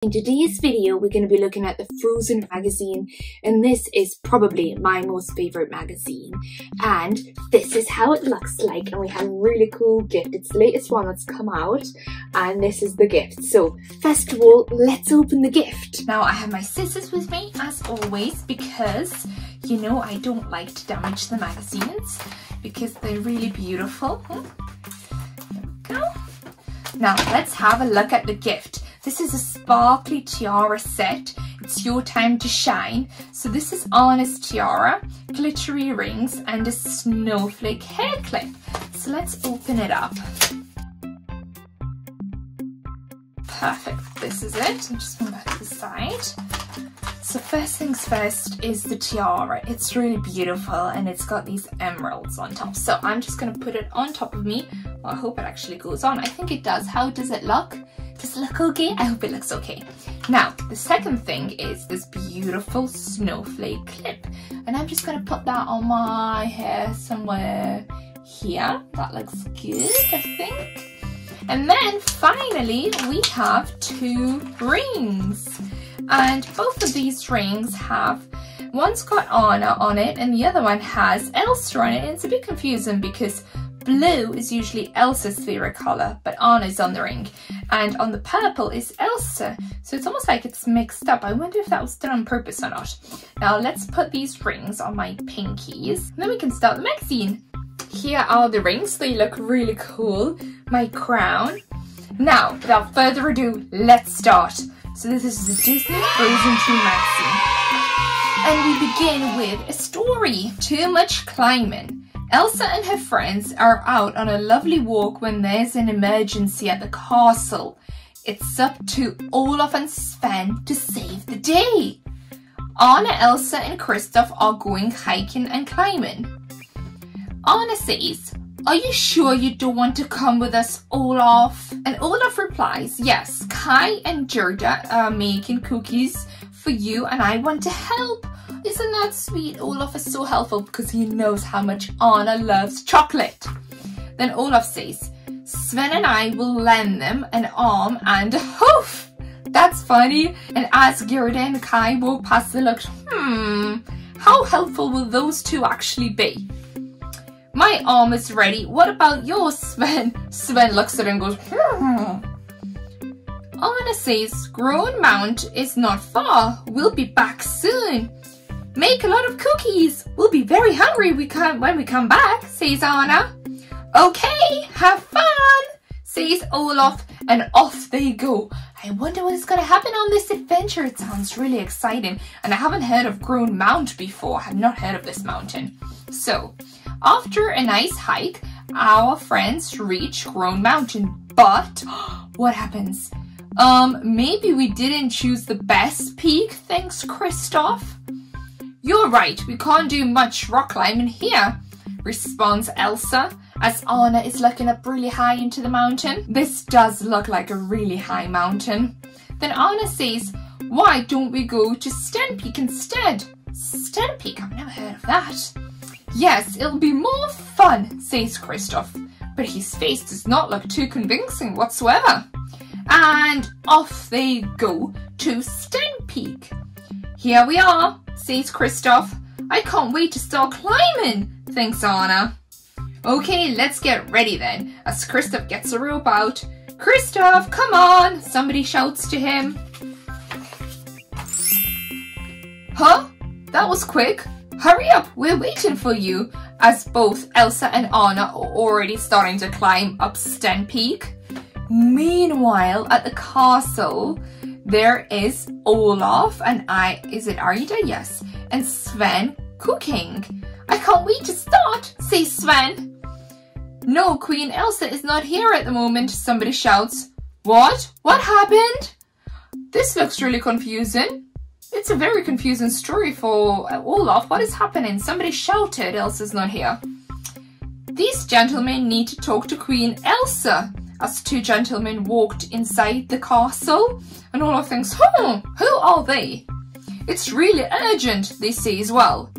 In today's video, we're going to be looking at the Frozen magazine, and this is probably my most favourite magazine. And this is how it looks like, and we have a really cool gift. It's the latest one that's come out, and this is the gift. So first of all, let's open the gift. Now I have my scissors with me as always, because you know I don't like to damage the magazines because they're really beautiful. There we go. Now let's have a look at the gift. This is a sparkly tiara set. It's your time to shine. So this is Anna's tiara, glittery rings, and a snowflake hair clip. So let's open it up. Perfect, this is it. I'm just going back to the side. So first things first is the tiara. It's really beautiful and it's got these emeralds on top. So I'm just going to put it on top of me. Well, I hope it actually goes on. I think it does. How does it look? Does it look okay? I hope it looks okay. Now, the second thing is this beautiful snowflake clip. And I'm just going to put that on my hair somewhere here. That looks good, I think. And then finally, we have two rings. And both of these rings have, one's got Anna on it and the other one has Elsa on it. And it's a bit confusing because blue is usually Elsa's favorite color, but Anna's on the ring. And on the purple is Elsa. So it's almost like it's mixed up. I wonder if that was done on purpose or not. Now let's put these rings on my pinkies. And then we can start the magazine. Here are the rings. They look really cool. My crown. Now, without further ado, let's start. So this is the Disney Frozen 2 magazine. And we begin with a story. Too much climbing. Elsa and her friends are out on a lovely walk when there's an emergency at the castle. It's up to Olaf and Sven to save the day. Anna, Elsa and Kristoff are going hiking and climbing. Anna says, "Are you sure you don't want to come with us, Olaf?" And Olaf replies, "Yes, Kai and Gerda are making cookies for you and I want to help." Isn't that sweet? Olaf is so helpful because he knows how much Anna loves chocolate. Then Olaf says, "Sven and I will lend them an arm and a hoof." That's funny. And as Gerda and Kai walk past, they look, how helpful will those two actually be? "My arm is ready. What about yours, Sven?" Sven looks at it and goes, Anna says, "Grown Mount is not far. We'll be back soon. Make a lot of cookies. We'll be very hungry when we come back," says Anna. "Okay, have fun," says Olaf, and off they go. I wonder what is going to happen on this adventure. It sounds really exciting, and I haven't heard of Grown Mount before. I have not heard of this mountain. So, after a nice hike, our friends reach Grown Mountain, but what happens? Maybe we didn't choose the best peak, thanks Kristoff. "You're right, we can't do much rock climbing here," responds Elsa, as Anna is looking up really high into the mountain. This does look like a really high mountain. Then Anna says, "Why don't we go to Sten Peak instead?" Sten Peak? I've never heard of that. "Yes, it'll be more fun," says Kristoff, but his face does not look too convincing whatsoever. And off they go to Sten Peak. "Here we are," says Kristoff. "I can't wait to start climbing," thinks Anna. "Okay, let's get ready then," as Kristoff gets a rope out. "Kristoff, come on," somebody shouts to him. "Huh? That was quick. Hurry up, we're waiting for you," as both Elsa and Anna are already starting to climb up Sten Peak. Meanwhile, at the castle, there is Olaf and is it Arida? Yes. And Sven cooking. "I can't wait to start," says Sven. "No, Queen Elsa is not here at the moment," somebody shouts. "What? What happened?" This looks really confusing. It's a very confusing story for Olaf. What is happening? Somebody shouted, "Elsa's not here." "These gentlemen need to talk to Queen Elsa," as two gentlemen walked inside the castle. And Olaf thinks, who are they? "It's really urgent," they say as well.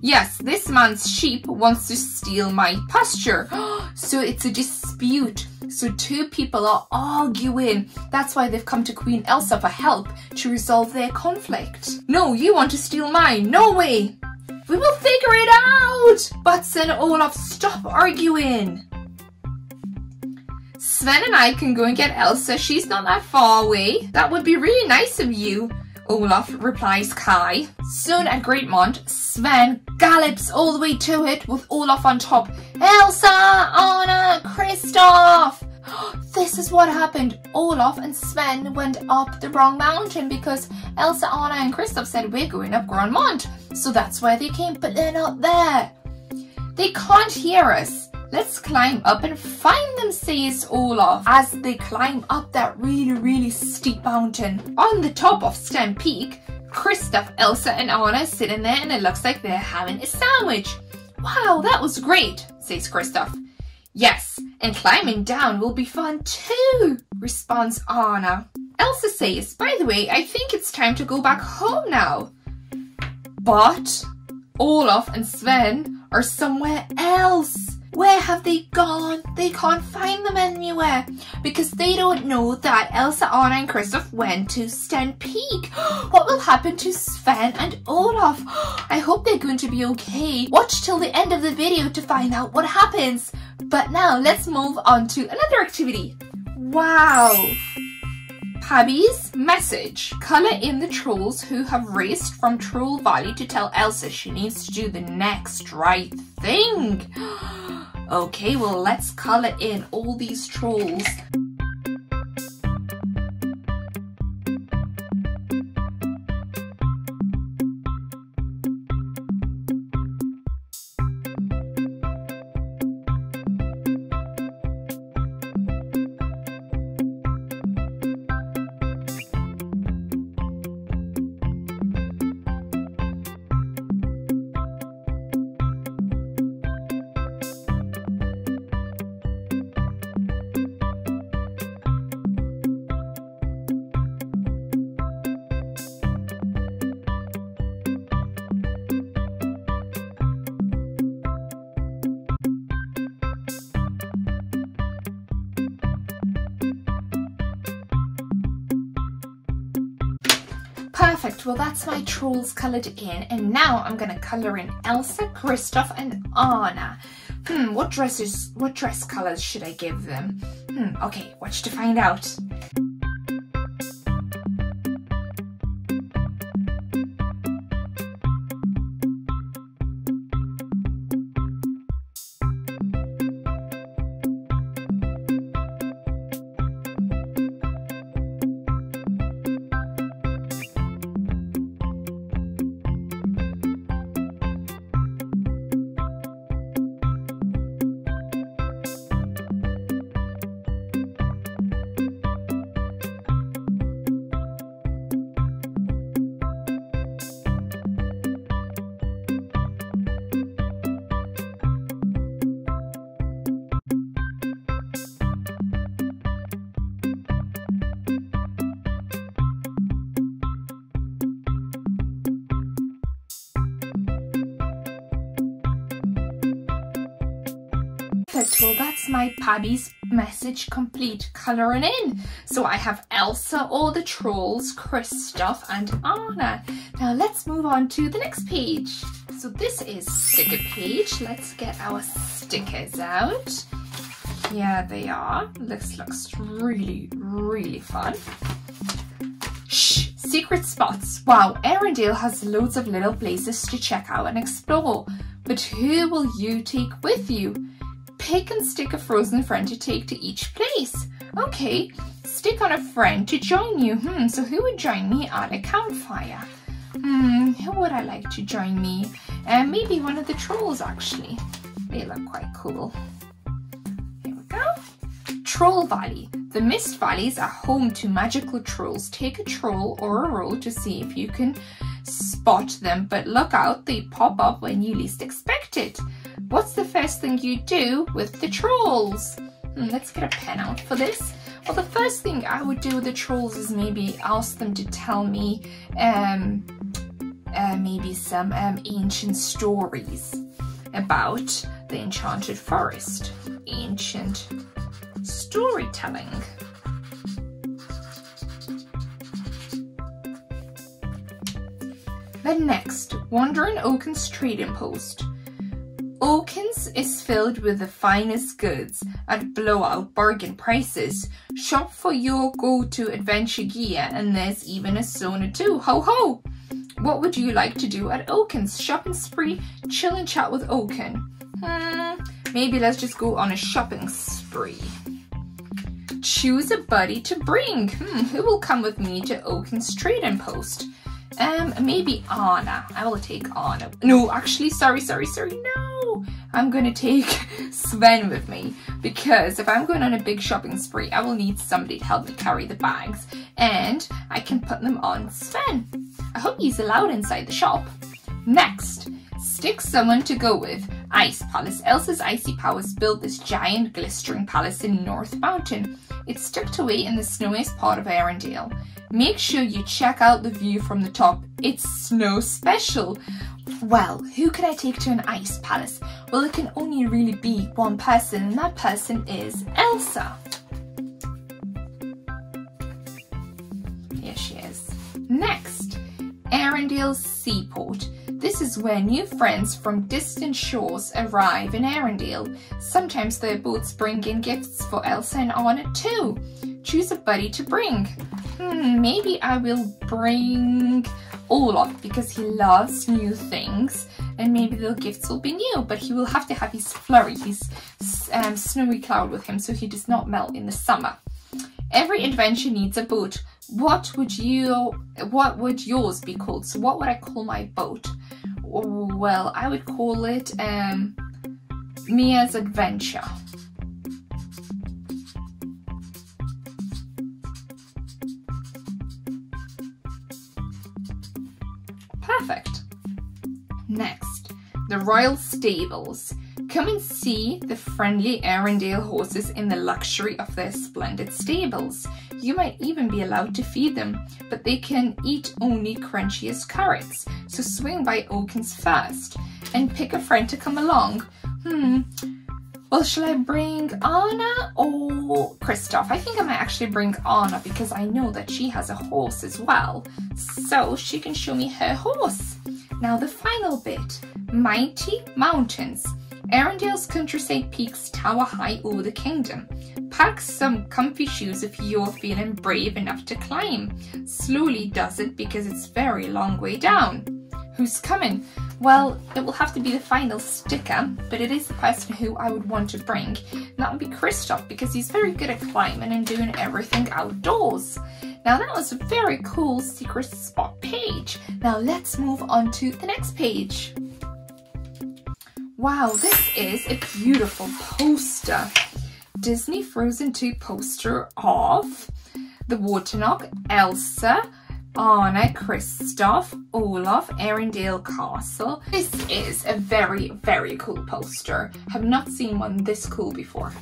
"Yes, this man's sheep wants to steal my pasture." So it's a dispute. So two people are arguing. That's why they've come to Queen Elsa for help to resolve their conflict. No, you want to steal mine. No way. We will figure it out. Butts and Olaf, stop arguing. Sven and I can go and get Elsa. She's not that far away. That would be really nice of you, Olaf replies Kai. Soon at Greatmont, Sven gallops all the way to it with Olaf on top. Elsa, Anna, Kristoff! This is what happened. Olaf and Sven went up the wrong mountain because Elsa, Anna and Kristoff said we're going up Grandmont. So that's where they came, but they're not there. They can't hear us. Let's climb up and find them, says Olaf, as they climb up that really steep mountain. On the top of Stem Peak, Kristoff, Elsa and Anna sitting there and it looks like they're having a sandwich. Wow, that was great, says Kristoff. Yes, and climbing down will be fun too, responds Anna. Elsa says, by the way, I think it's time to go back home now. But Olaf and Sven are somewhere else. Where have they gone? They can't find them anywhere because they don't know that Elsa, Anna and Kristoff went to Sten Peak. What will happen to Sven and Olaf? I hope they're going to be okay. Watch till the end of the video to find out what happens. But now let's move on to another activity. Wow! Pabby's message. Color in the trolls who have raced from Troll Valley to tell Elsa she needs to do the next right thing. Okay, well, let's color in all these trolls. Perfect, well that's my trolls coloured in, and now I'm going to colour in Elsa, Kristoff and Anna. What dress colours should I give them? Okay, watch to find out. Well, that's my Pabby's message complete colouring in. So I have Elsa, all the trolls, Kristoff and Anna. Now let's move on to the next page. So this is sticker page. Let's get our stickers out. Here they are. This looks really fun. Shh! Secret spots. Wow, Arendelle has loads of little places to check out and explore. But who will you take with you? Pick and stick a frozen friend to take to each place. Okay, stick on a friend to join you. So who would join me at a campfire? Who would I like to join me? Maybe one of the trolls actually. They look quite cool. Here we go. Troll Valley. The Mist Valleys are home to magical trolls. Take a troll or a roll to see if you can spot them, but look out, they pop up when you least expect it. What's the first thing you do with the trolls? Let's get a pen out for this. Well, the first thing I would do with the trolls is maybe ask them to tell me maybe some ancient stories about the Enchanted Forest. Ancient storytelling. Then next, Wandering Oaken's trading post. Oaken's is filled with the finest goods at blowout bargain prices. Shop for your go-to adventure gear, and there's even a sauna too. Ho ho! What would you like to do at Oaken's? Shopping spree, chill and chat with Oaken. Maybe let's just go on a shopping spree. Choose a buddy to bring. Who will come with me to Oaken's trading post? Maybe Anna. I will take Anna. No, actually, sorry, no. I'm gonna take Sven with me, because if I'm going on a big shopping spree, I will need somebody to help me carry the bags, and I can put them on Sven. I hope he's allowed inside the shop. Next, stick someone to go with. Ice Palace. Elsa's icy powers built this giant glistering palace in North Mountain. It's tucked away in the snowiest part of Arendelle. Make sure you check out the view from the top. It's snow special. Well, who can I take to an ice palace? Well, it can only really be one person, and that person is Elsa. Here she is. Next, Arendelle's Seaport. This is where new friends from distant shores arrive in Arendelle. Sometimes their boats bring in gifts for Elsa and Anna too. Choose a buddy to bring. Maybe I will bring Olaf, because he loves new things, and maybe the gifts will be new, but he will have to have his flurry, his snowy cloud with him, so he does not melt in the summer. Every adventure needs a boat. What would yours be called? So what would I call my boat? Well, I would call it Mia's Adventure. Perfect. Next, the Royal Stables. Come and see the friendly Arendelle horses in the luxury of their splendid stables. You might even be allowed to feed them, but they can eat only crunchiest carrots. So swing by Oaken's first and pick a friend to come along. Well, shall I bring Anna or Kristoff? I think I might actually bring Anna, because I know that she has a horse as well. So she can show me her horse. Now the final bit, Mighty Mountains. Arendelle's countryside peaks tower high over the kingdom. Pack some comfy shoes if you're feeling brave enough to climb. Slowly does it, because it's a very long way down. Who's coming? Well, it will have to be the final sticker, but it is the person who I would want to bring. And that would be Kristoff, because he's very good at climbing and doing everything outdoors. Now that was a very cool secret spot page. Now let's move on to the next page. Wow, this is a beautiful poster. Disney Frozen 2 poster of the Waternock, Elsa, Anna, Kristoff, Olaf, Arendelle Castle. This is a very, very cool poster. Have not seen one this cool before.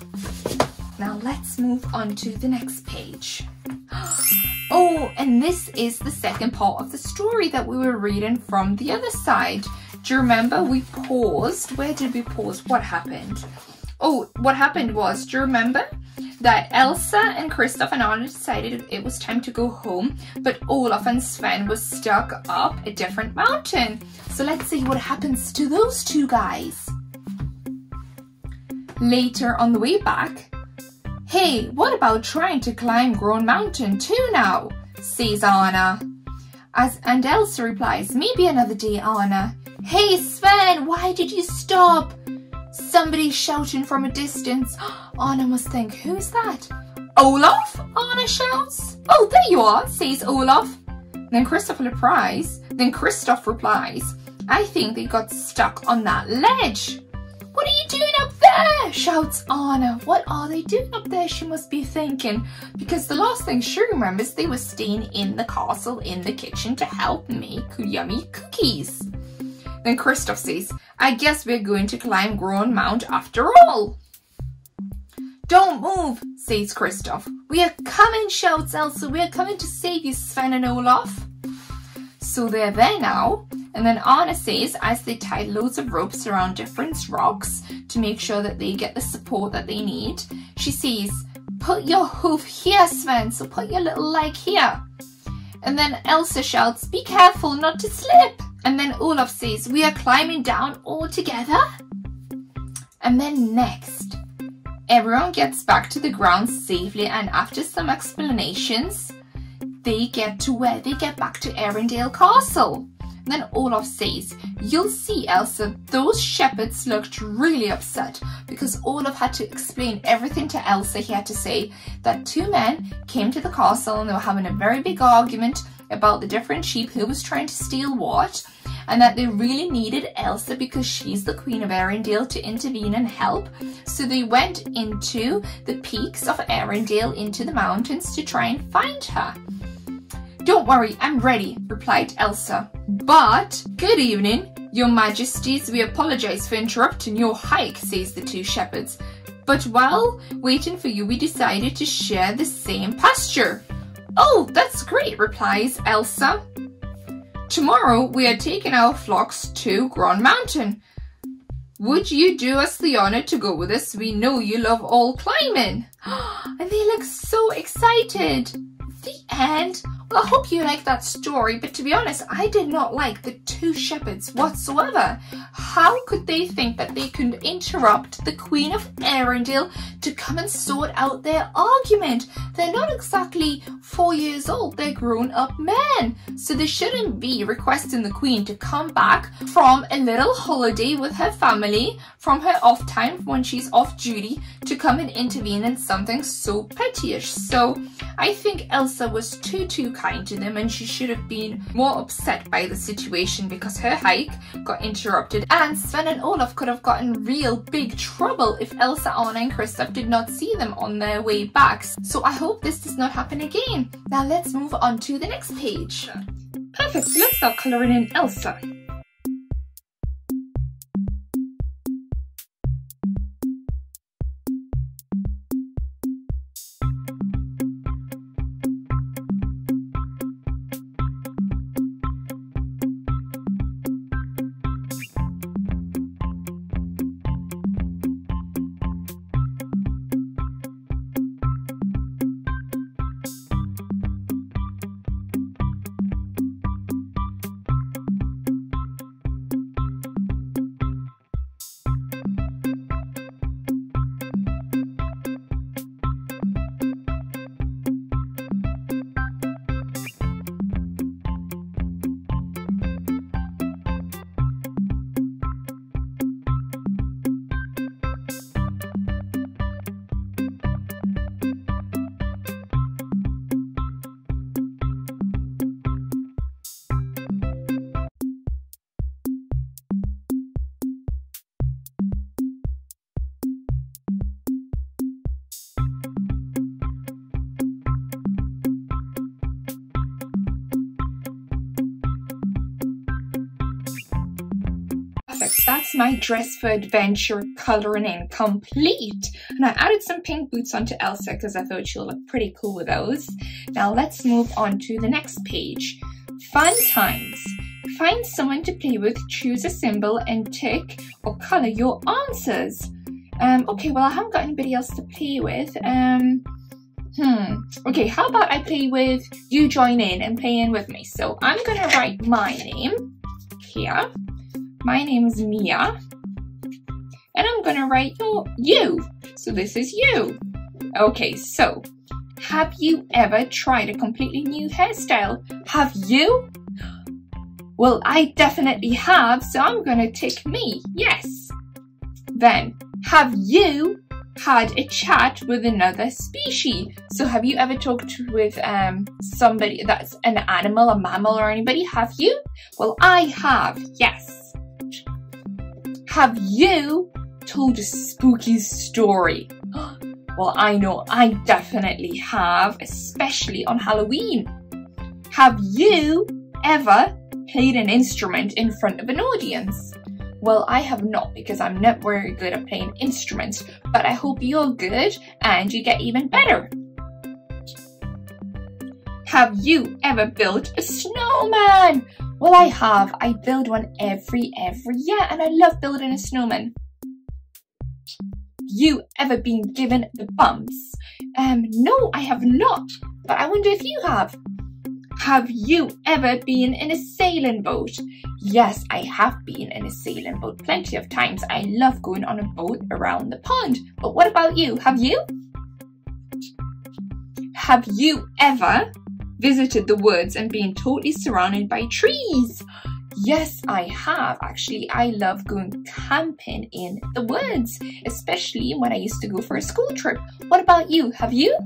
Now let's move on to the next page. Oh, and this is the second part of the story that we were reading from the other side. Do you remember we paused? Where did we pause? What happened? Oh, what happened was, do you remember that Elsa and Kristoff and Anna decided it was time to go home, but Olaf and Sven was stuck up a different mountain. So let's see what happens to those two guys. Later on the way back, hey, what about trying to climb Grown Mountain too now? Says Anna. And Elsa replies, maybe another day, Anna. Hey Sven, why did you stop? Somebody's shouting from a distance. Anna must think, who's that? Olaf? Anna shouts. Oh, there you are, says Olaf. Then Kristoff replies, I think they got stuck on that ledge. What are you doing up there? Shouts Anna. What are they doing up there? She must be thinking, because the last thing she remembers, they were staying in the castle in the kitchen to help make yummy cookies. Then Kristoff says, I guess we're going to climb Grown Mount after all. Don't move, says Kristoff. We are coming, shouts Elsa. We are coming to save you, Sven and Olaf. So they're there now. And then Anna says, as they tie loads of ropes around different rocks to make sure that they get the support that they need, she says, put your hoof here, Sven, so put your little leg here. And then Elsa shouts, be careful not to slip. And then Olaf says, we are climbing down all together. And then next, everyone gets back to the ground safely, and after some explanations, they get to where they get back to Arendelle Castle. And then Olaf says, you'll see, Elsa, those shepherds looked really upset because Olaf had to explain everything to Elsa. He had to say that two men came to the castle and they were having a very big argument about the different sheep, who was trying to steal what, and that they really needed Elsa because she's the Queen of Arendelle to intervene and help. So they went into the peaks of Arendelle, into the mountains, to try and find her. Don't worry, I'm ready, replied Elsa. But, good evening, your majesties, we apologize for interrupting your hike, says the two shepherds. But while waiting for you, we decided to share the same pasture. Oh, that's great, replies Elsa. Tomorrow, we are taking our flocks to Grand Mountain. Would you do us the honor to go with us? We know you love all climbing. And they look so excited. The end. Well, I hope you like that story, but to be honest, I did not like the two shepherds whatsoever. How could they think that they could interrupt the Queen of Arendelle to come and sort out their argument? They're not exactly 4 years old, they're grown-up men. So they shouldn't be requesting the Queen to come back from a little holiday with her family, from her off time when she's off duty, to come and intervene in something so pettyish. So I think Elsa was too kind to them, and she should have been more upset by the situation because her hike got interrupted, and Sven and Olaf could have gotten real big trouble if Elsa, Anna and Kristoff did not see them on their way back. So I hope this does not happen again. Now let's move on to the next page. Perfect, so let's start colouring in Elsa. That's my dress for adventure colouring in complete. And I added some pink boots onto Elsa because I thought she'll look pretty cool with those. Now let's move on to the next page. Fun times. Find someone to play with, choose a symbol and tick or colour your answers. Okay, well I haven't got anybody else to play with. Okay, how about I play with you, join in and play in with me. So I'm going to write my name here. My name is Mia, and I'm going to write you. So this is you. Okay, so have you ever tried a completely new hairstyle? Have you? Well, I definitely have, so I'm going to tick me. Yes. Then, have you had a chat with another species? So have you ever talked with somebody that's an animal, a mammal or anybody? Have you? Well, I have, yes. Have you told a spooky story? Well, I know I definitely have, especially on Halloween. Have you ever played an instrument in front of an audience? Well, I have not because I'm not very good at playing instruments, but I hope you're good and you get even better. Have you ever built a snowman? Well, I have. I build one every year and I love building a snowman. you ever been given the bumps? No, I have not, but I wonder if you have. Have you ever been in a sailing boat? Yes, I have been in a sailing boat plenty of times. I love going on a boat around the pond. But what about you? Have you? Have you ever visited the woods and been totally surrounded by trees? Yes, I have. Actually, I love going camping in the woods, especially when I used to go for a school trip. What about you? Have you?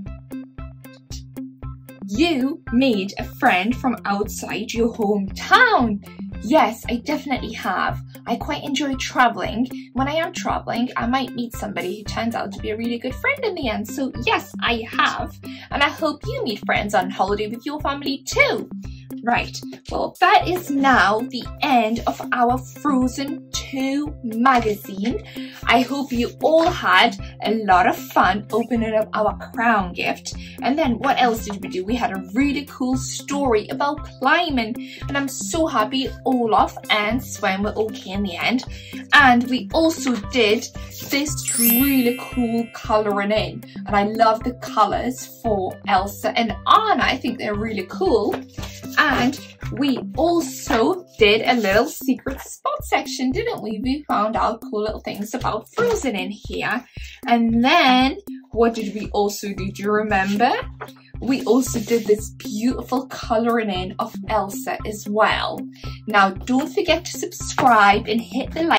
You made a friend from outside your hometown. Yes, I definitely have. I quite enjoy traveling. When I am traveling, I might meet somebody who turns out to be a really good friend in the end. So yes, I have. And I hope you meet friends on holiday with your family too. Right, well, that is now the end of our Frozen 2 magazine. I hope you all had a lot of fun opening up our crown gift. And then what else did we do? We had a really cool story about climbing. And I'm so happy Olaf and Sven were okay in the end. And we also did this really cool colouring in. And I love the colours for Elsa and Anna. I think they're really cool. And we also did a little secret spot section, didn't we? We found out cool little things about Frozen in here. And then what did we also do? Do you remember? We also did this beautiful colouring in of Elsa as well. Now don't forget to subscribe and hit the like